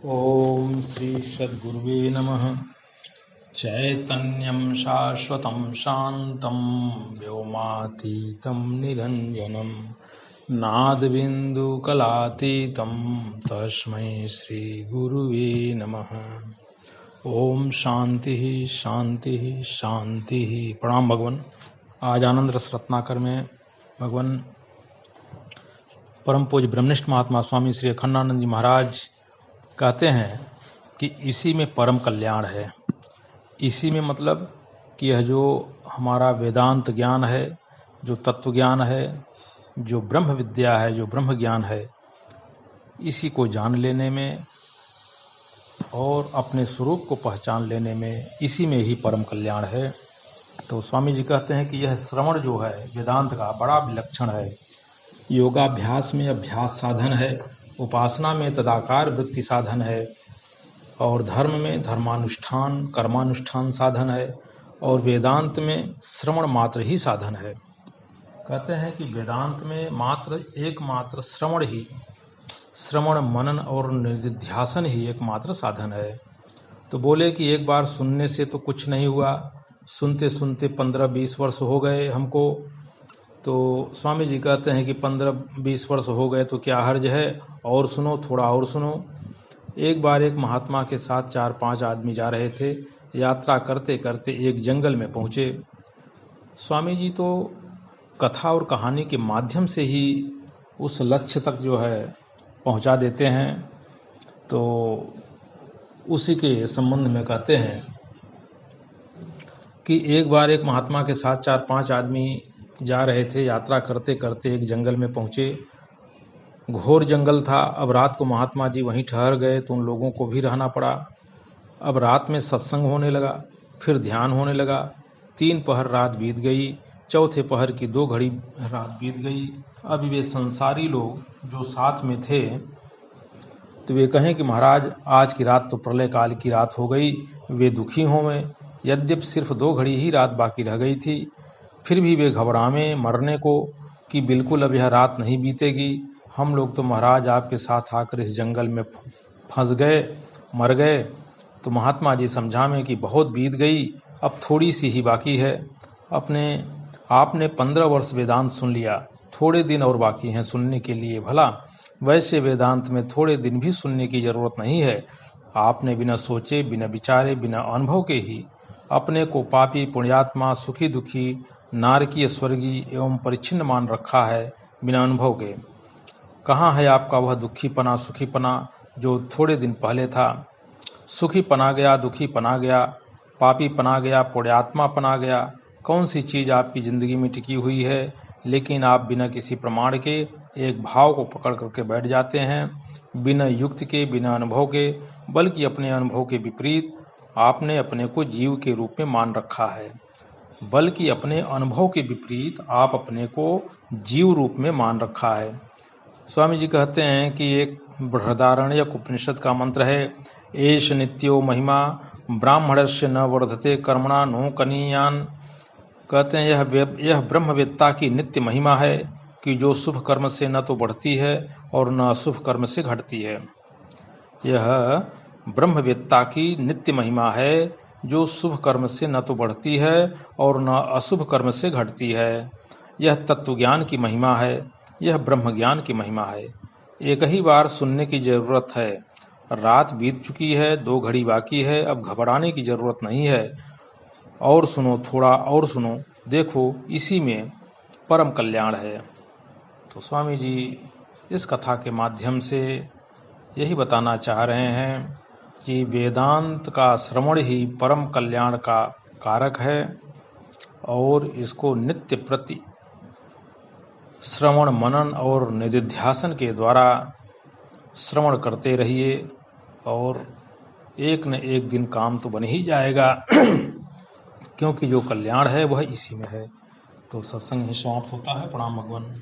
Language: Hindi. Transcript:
ओम श्री सद्गुरुवे नमः। चैतन्यं शाश्वतं शान्तं व्योमातीतं निरञ्जनं नादबिन्दुकलातीतं तस्मै श्रीगुरुवे नमः। ओम शांति शांति शांति। प्रणाम भगवान। आज आनंद रस रत्नाकर में भगवान परम पूज्य ब्रह्मनिष्ठ महात्मा स्वामी श्री अखंडानंद जी महाराज कहते हैं कि इसी में परम कल्याण है। इसी में मतलब कि यह जो हमारा वेदांत ज्ञान है, जो तत्व ज्ञान है, जो ब्रह्म विद्या है, जो ब्रह्म ज्ञान है, इसी को जान लेने में और अपने स्वरूप को पहचान लेने में, इसी में ही परम कल्याण है। तो स्वामी जी कहते हैं कि यह श्रवण जो है वेदांत का बड़ा विलक्षण है। योगाभ्यास में अभ्यास साधन है, उपासना में तदाकार वृत्ति साधन है, और धर्म में धर्मानुष्ठान कर्मानुष्ठान साधन है, और वेदांत में श्रवण मात्र ही साधन है। कहते हैं कि वेदांत में एकमात्र श्रवण ही, श्रवण मनन और निधिध्यासन ही एकमात्र साधन है। तो बोले कि एक बार सुनने से तो कुछ नहीं हुआ, सुनते सुनते 15-20 वर्ष हो गए हमको। तो स्वामी जी कहते हैं कि 15-20 वर्ष हो गए तो क्या हर्ज है, और सुनो, थोड़ा और सुनो। एक बार एक महात्मा के साथ 4-5 आदमी जा रहे थे। यात्रा करते करते एक जंगल में पहुँचे। स्वामी जी तो कथा और कहानी के माध्यम से ही उस लक्ष्य तक जो है पहुँचा देते हैं। तो उसी के संबंध में कहते हैं कि एक बार एक महात्मा के साथ 4-5 आदमी जा रहे थे। यात्रा करते करते एक जंगल में पहुँचे। घोर जंगल था। अब रात को महात्मा जी वहीं ठहर गए तो उन लोगों को भी रहना पड़ा। अब रात में सत्संग होने लगा, फिर ध्यान होने लगा। 3 पहर रात बीत गई, चौथे पहर की 2 घड़ी रात बीत गई। अब वे संसारी लोग जो साथ में थे तो वे कहें कि महाराज आज की रात तो प्रलय काल की रात हो गई। वे दुखी हों, यद्यपि सिर्फ 2 घड़ी ही रात बाकी रह गई थी। फिर भी वे घबरावें मरने को कि बिल्कुल अब यह रात नहीं बीतेगी। हम लोग तो महाराज आपके साथ आकर इस जंगल में फंस गए, मर गए। तो महात्मा जी समझावें कि बहुत बीत गई, अब थोड़ी सी ही बाकी है। आपने 15 वर्ष वेदांत सुन लिया, थोड़े दिन और बाकी हैं सुनने के लिए। भला वैसे वेदांत में थोड़े दिन भी सुनने की जरूरत नहीं है। आपने बिना सोचे, बिना विचारे, बिना अनुभव के ही अपने को पापी पुण्यात्मा, सुखी दुखी, नारकीय स्वर्गीय एवं परिच्छिन्न मान रखा है बिना अनुभव के। कहाँ है आपका वह दुखीपना, सुखीपना जो थोड़े दिन पहले था? सुखी पना गया, दुखी पना गया, पापी पना गया, पुण्यात्मा पना गया। कौन सी चीज़ आपकी ज़िंदगी में टिकी हुई है? लेकिन आप बिना किसी प्रमाण के एक भाव को पकड़ करके बैठ जाते हैं, बिना युक्ति के, बिना अनुभव के, बल्कि अपने अनुभव के विपरीत आपने अपने को जीव के रूप में मान रखा है। बल्कि अपने अनुभव के विपरीत आप अपने को जीव रूप में मान रखा है। स्वामी जी कहते हैं कि एक बृहदारण्यक उपनिषद का मंत्र है, एष नित्यो महिमा ब्राह्मणस्य न वर्धते कर्मणा नो कनीयान। कहते हैं यह ब्रह्मवेत्ता की नित्य महिमा है कि जो शुभ कर्म से न तो बढ़ती है और न अशुभ कर्म से घटती है। यह ब्रह्मवेत्ता की नित्य महिमा है जो शुभ कर्म से न तो बढ़ती है और न अशुभ कर्म से घटती है। यह तत्व ज्ञान की महिमा है, यह ब्रह्म ज्ञान की महिमा है। एक ही बार सुनने की जरूरत है। रात बीत चुकी है, 2 घड़ी बाकी है, अब घबराने की जरूरत नहीं है। और सुनो, थोड़ा और सुनो, देखो इसी में परम कल्याण है। तो स्वामी जी इस कथा के माध्यम से यही बताना चाह रहे हैं कि वेदांत का श्रवण ही परम कल्याण का कारक है, और इसको नित्य प्रति श्रवण मनन और निधिध्यासन के द्वारा श्रवण करते रहिए, और एक न एक दिन काम तो बन ही जाएगा क्योंकि जो कल्याण है वह इसी में है। तो सत्संग ही समाप्त होता है। प्रणाम भगवान।